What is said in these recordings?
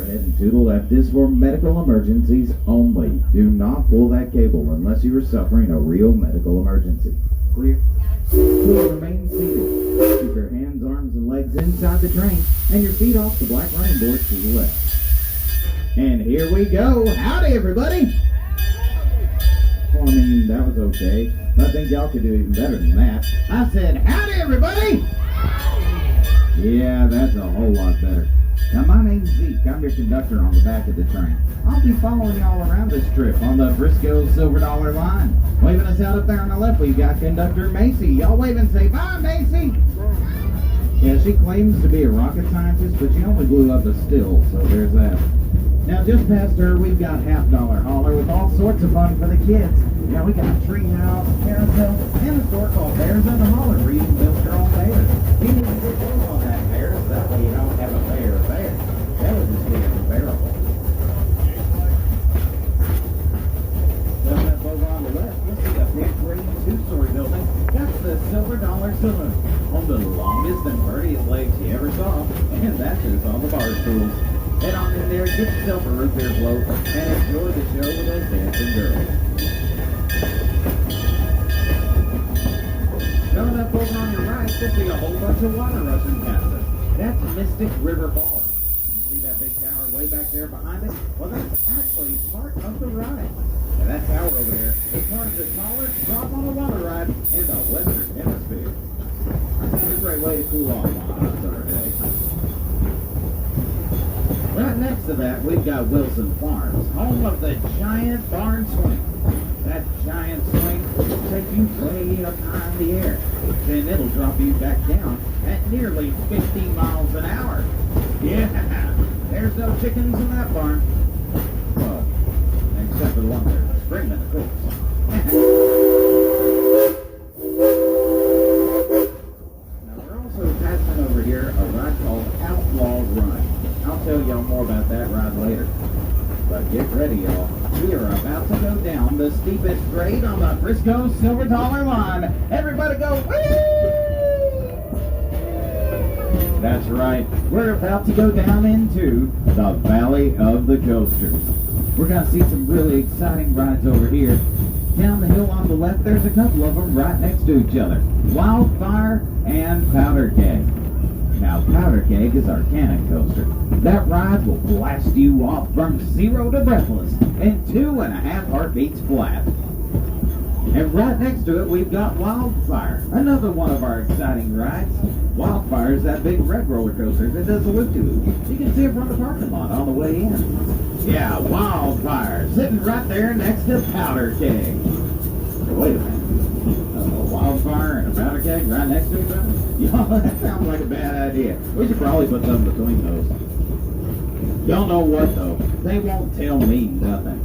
ahead and to the left is for medical emergencies only. Do not pull that cable unless you are suffering a real medical emergency. Clear? Please remain seated. Keep your hands, arms, and legs inside the train and your feet off the black running board to the left. And here we go. Howdy, everybody. Well, I mean, that was okay. I think y'all could do even better than that. I said, howdy, everybody. Yeah, that's a whole lot better. Now, my name's Zeke. I'm your conductor on the back of the train. I'll be following y'all around this trip on the Frisco Silver Dollar line. Waving us out up there on the left, we've got Conductor Macy. Y'all wave and say, bye, Macy. Yeah, she claims to be a rocket scientist, but she only blew up a still, so there's that. Now, just past her, we've got Half Dollar Hauler with all sorts of fun for the kids. Now, we got Treehouse, Carousel, and a store called Bears in the Holler where you can build your own bears. You need to get going on that bear, so that way you don't have a bear there. That would just be unbearable. Down that over on the left, you'll see a big green two-story building. That's the Silver Dollar Saloon, on the longest and prettiest legs you ever saw, and that's just on the bar stools. Head on in there, get yourself a root beer float, and enjoy the show with us dancing girls. Coming up over on your right, you'll see a whole bunch of water rushing past us. That's Mystic River Falls. See that big tower way back there behind us? Well, that's actually part of the ride. And that tower over there is part of the tallest drop on a water ride in the Western Hemisphere. That's a great way to cool off on a hot summer day. Right next to that, we've got Wilson Farms, home of the giant barn swing. That giant swing will take you way up high in the air. Then it'll drop you back down at nearly 50 miles an hour. Yeah, there's no chickens in that barn. Well, except for the one there screaming, of course. Now, we're also passing over here a ride called Outlaw Run. I'll tell y'all more about that ride later. But get ready, y'all. We are about to go down the steepest grade on the Frisco Silver Dollar line. Everybody go, whee! That's right. We're about to go down into the Valley of the Coasters. We're going to see some really exciting rides over here. Down the hill on the left, there's a couple of them right next to each other. Wildfire and Powder Keg. Now, Powder Keg is our cannon coaster. That ride will blast you off from 0 to breathless in 2.5 heartbeats flat. And right next to it, we've got Wildfire, another one of our exciting rides. Wildfire is that big red roller coaster that does a loop-de-loop. You can see it from the parking lot on the way in. Yeah, Wildfire, sitting right there next to Powder Keg. Wait a minute. Wildfire and a Powder Keg right next to each other? Y'all, that sounds like a bad idea. We should probably put something between those. Y'all know what, though? They won't tell me nothing.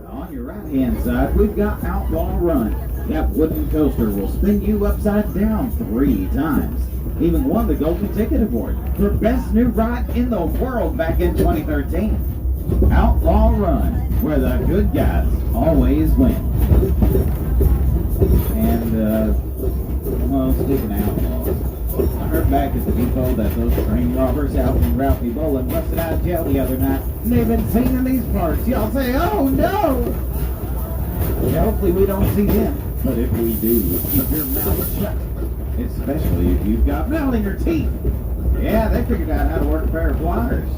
On your right-hand side, we've got Outlaw Run. That wooden coaster will spin you upside down 3 times. Even won the Golden Ticket Award for Best New Ride in the World back in 2013. Outlaw Run, where the good guys always win. And, well, speaking of outlaws, I heard back at the depot that those train robbers out in Ralphie Bowling busted out of jail the other night, and they've been seen in these parts. Y'all say, oh no! Well, hopefully we don't see them. But if we do, keep your mouth shut. Especially if you've got melt in your teeth. Yeah, they figured out how to work a pair of pliers.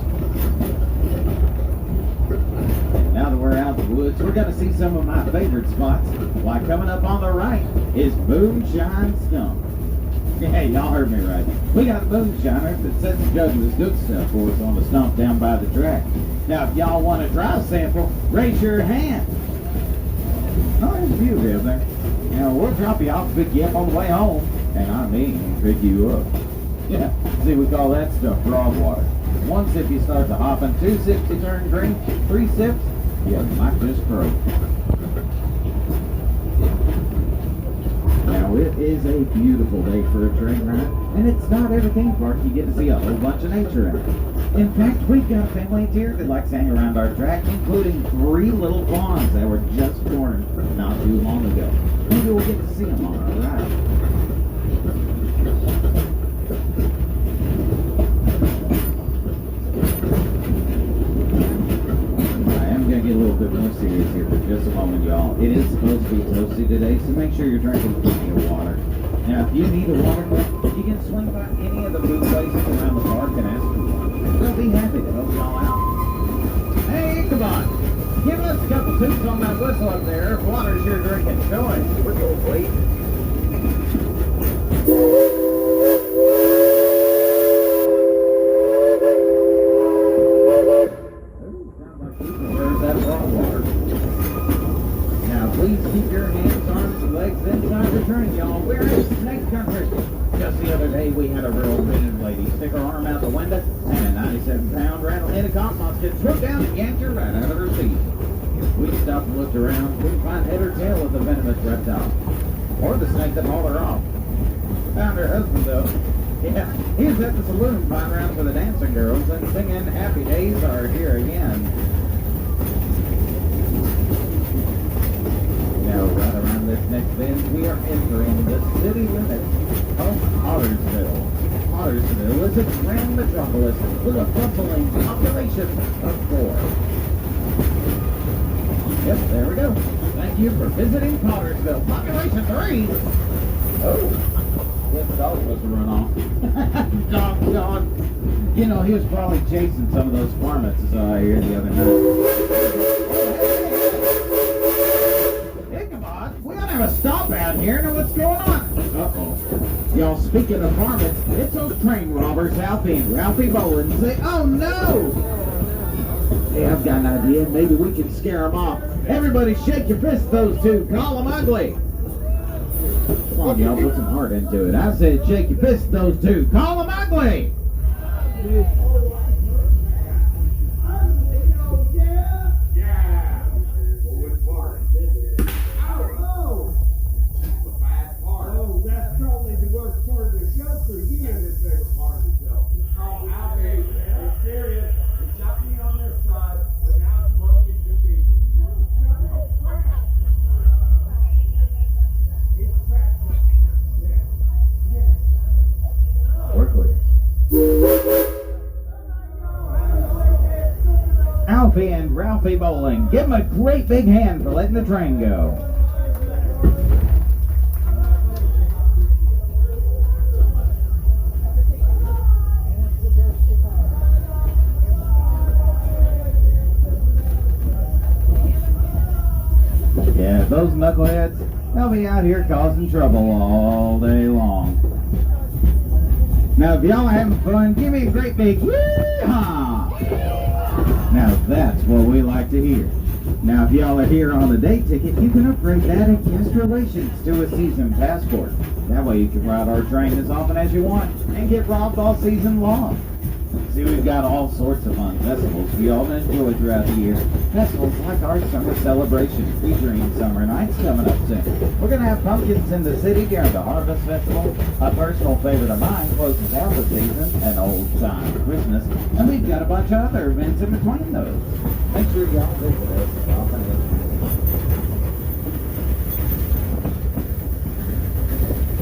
Now that we're out in the woods, we're going to see some of my favorite spots. Why, coming up on the right is Moonshine Stump. Yeah, y'all heard me right. We got a moonshiner that sets and judges this good stuff for us on the stump down by the track. Now, if y'all want to try a sample, raise your hand. Oh, there's a few of them there. Now, we'll drop you off, pick you up on the way home. And I mean, pick you up. Yeah, see, we call that stuff frog water. 1 sip you start to hopping, 2 sips you turn green, 3 sips, you might just croak. Now, it is a beautiful day for a train ride, and it's not every theme park you get to see a whole bunch of nature in it. In fact, we've got a family of deer that likes to hang around our track, including 3 little fawns that were just born not too long ago. Maybe we'll get to see them on our ride. I am going to get a little bit more serious here for just a moment, y'all. It is supposed to be toasty today, so make sure you're drinking plenty of water. Now, if you need a water cup, you can swing by any of the food places around the park and ask for one. They'll be happy to help y'all out. Hey, come on. Give us a couple toots on that whistle up there. If water's your drinking choice. Whistle, please. Sounds like you prefer that raw water. Now, please keep your hands, arms, and legs inside the train, y'all. We're in snake country. Just the other day, we had a real rigid lady stick her arm out the window, and a 97-pound rattle-headed cottonmouth just swooped down and yanked her right out of her seat. We stopped and looked around, couldn't find head or tail of the venomous reptile, or the snake that hauled her off. Found her husband, though. Yeah, he was at the saloon buying rounds for the dancing girls and singing "Happy Days Are Here Again." Now, right around this next bend, we are entering the city limits of Ottersville. Ottersville is a grand metropolis with a bustling population of 4. Yep, there we go. Thank you for visiting Pottersville. Population 3. Oh, this dog was a runoff. Dog. You know, he was probably chasing some of those varmints I saw here the other night. We ought to have a stop out here. Know what's going on? Uh-oh. Y'all, speaking of varmints, it's those train robbers, Alfie and Ralphie Bowen. Say, oh no! Hey, I've got an idea. Maybe we can scare them off. Everybody shake your fist at those two. Call them ugly. Come on, y'all, put some heart into it. I said shake your fist at those two. Call them ugly. Alfie and Ralphie Bowling, give them a great big hand for letting the train go. Yeah, those knuckleheads, they'll be out here causing trouble all day long. Now, if y'all are having fun, give me a great big yee-haw! Now that's what we like to hear. Now if y'all are here on a day ticket, you can upgrade that at guest relations to a season passport. That way you can ride our train as often as you want and get robbed all season long. See, we've got all sorts of fun festivals we all enjoy throughout the year. Festivals like our summer celebration featuring summer nights coming up soon. We're going to have pumpkins in the city during the Harvest Festival. A personal favorite of mine closes out the season, an old time Christmas. And we've got a bunch of other events in between those. Make sure y'all visit us as often as you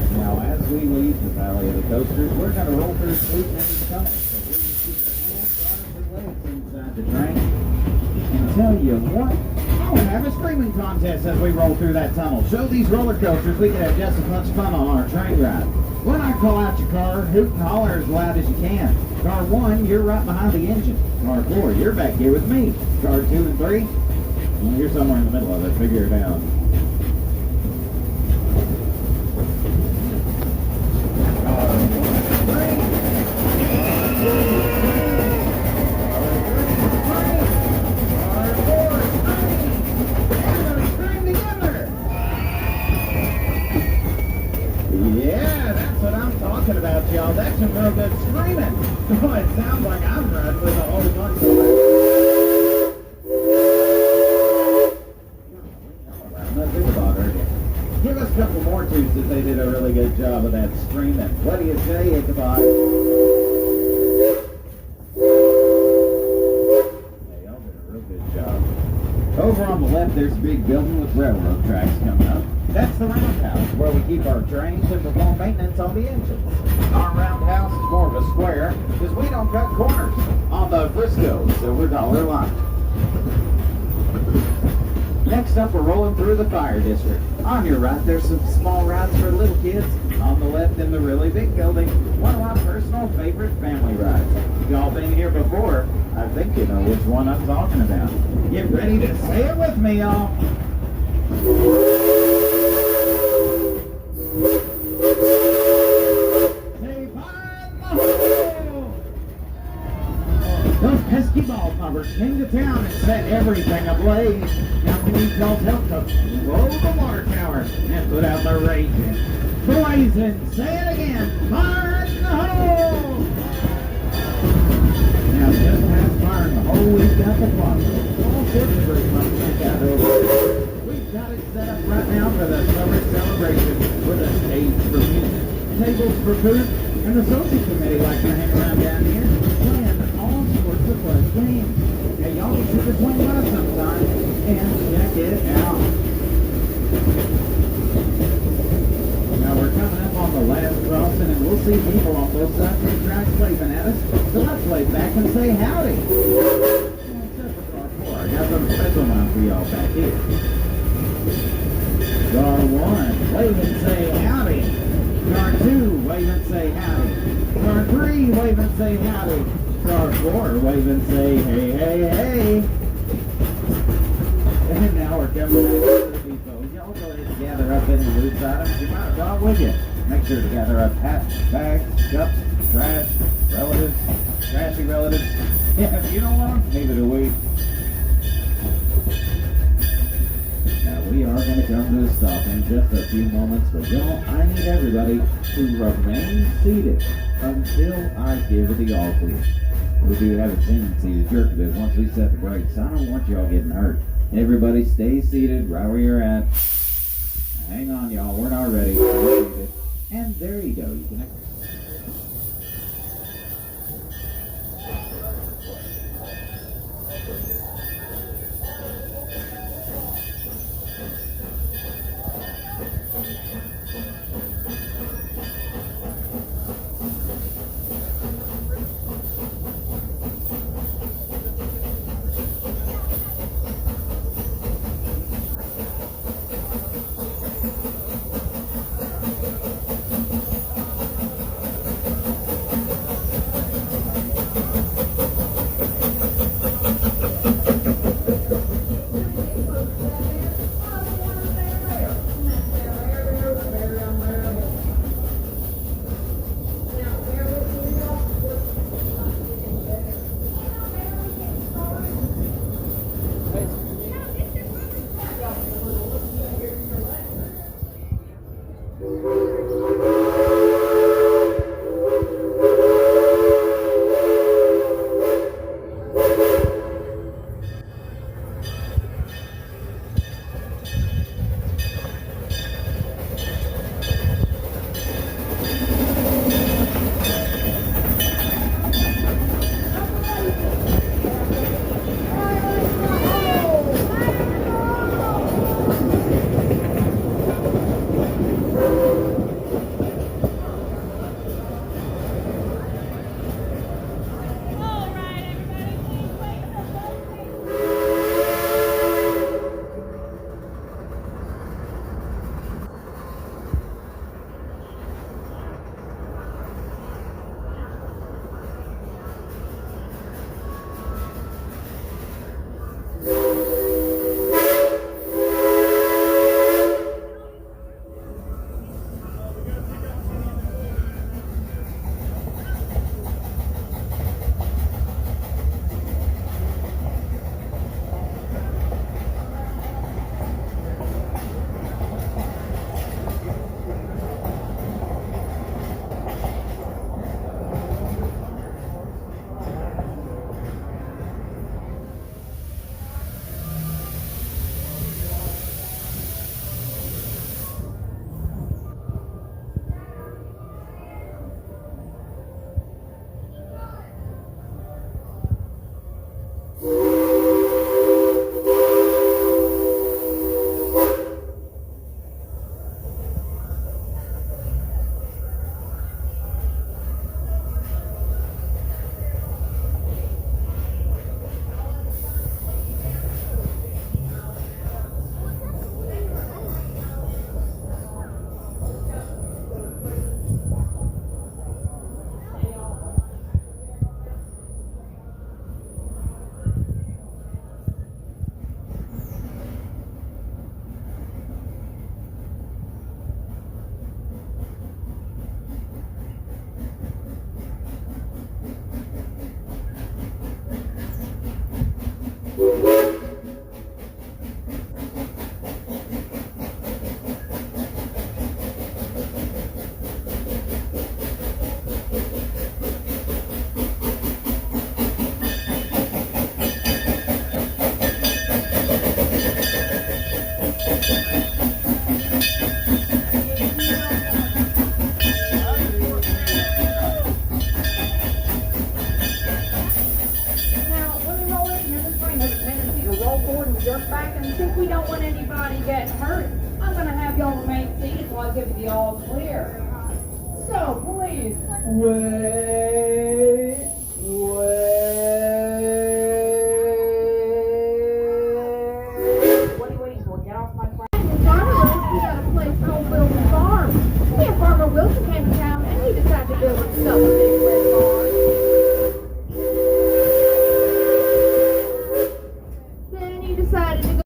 can. Now, as we leave the Valley of the Coasters, we're going to roll through Sweet Minnie's Tunnel. Inside the train, and tell you what, I'll have a screaming contest as we roll through that tunnel. Show these roller coasters we can have just as much fun on our train ride. When I call out your car, hoot and holler as loud as you can. Car 1, you're right behind the engine. Car 4, you're back here with me. Car 2 and 3, well, you're somewhere in the middle of it. Figure it out. About y'all, that's some real good screaming. Oh, it sounds like I'm running with a whole bunch of Give us a couple more toots if they did a really good job of that screaming. What do you say, Ichabod? Over on the left, there's a big building with railroad tracks coming up. That's the roundhouse, where we keep our trains and perform maintenance on the engines. Our roundhouse is more of a square, because we don't cut corners on the Frisco Silver Dollar line. Next up, we're rolling through the fire district. On your right, there's some small rides for little kids. On the left, in the really big building, one of my personal favorite family rides. Y'all been here before, I think you know which one I'm talking about. Get ready to say it with me, y'all. Say fire in the hole! Those pesky ball pumpers came to town and set everything ablaze. Now we need y'all's help to roll the water tower and put out the raging. Blazing, say it again, fire in the hole! Now just past fire in the hole, we've got the clock. All sorts of great pumpers we got over. We've got it set up right now for the summer celebration with a stage for music, tables for food, and the social committee like to hang around down here playing all sorts of fun games. Yeah, y'all be sure to swing by sometime and check it out. Now we're coming up on the last crossing and we'll see people on both sides of the tracks waving at us. So let's wave back and say howdy. I got some special ones for y'all back here. Car 1, wave and say howdy. Car 2, wave and say howdy. Car 3, wave and say howdy. Car 4, wave and say hey, hey, hey. And now we're coming back to the depot. Y'all go ahead and gather up any loose items you might have brought with you. Make sure to gather up hats, bags, cups, trash, relatives, trashy relatives. Yeah, if you don't want them, neither do we. Now we are going to come to a stop in just a few moments, but y'all, I need everybody to remain seated until I give the all clear. We do have a tendency to jerk a bit once we set the brakes. I don't want y'all getting hurt. Everybody stay seated right where you're at. Hang on, y'all. We're not ready. Stay seated. And there you go. You can forward and jerk back, and since we don't want anybody getting hurt, I'm going to have y'all remain seated while I give you the all clear. So please, wait. What are you waiting for? Get off my front. We got a place called Wilson Farm. Me and Farmer Wilson came to town, and he decided to build himself a big red barn. Then he decided to go.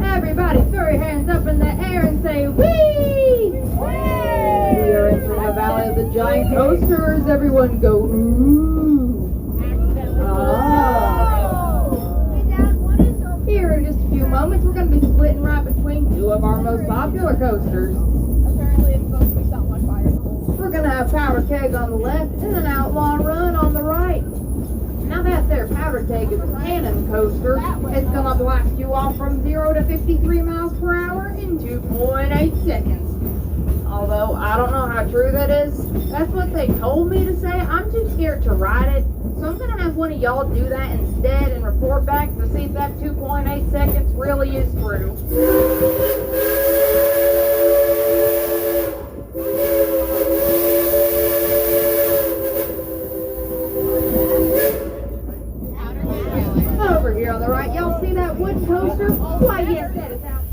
Everybody throw your hands up in the air and say, wee! We are in from the Valley of the Giant Coasters. Everyone go, ooh. Here in just a few moments, we're going to be splitting right between two of our most popular coasters. Apparently it's supposed to be something like fire. We're going to have Powder Keg on the left and an Outlaw Run on the right. Now that there Powder Keg is a cannon coaster, it's going to blast you off from 0 to 53 miles per hour in 2.8 seconds. Although, I don't know how true that is. That's what they told me to say. I'm too scared to ride it. So I'm going to have one of y'all do that instead and report back to see if that 2.8 seconds really is true. Over here on the right, y'all see that wooden coaster? Why, yes, that is out.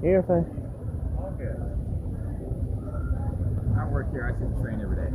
Here, fine. Okay. I work here. I sit and train every day.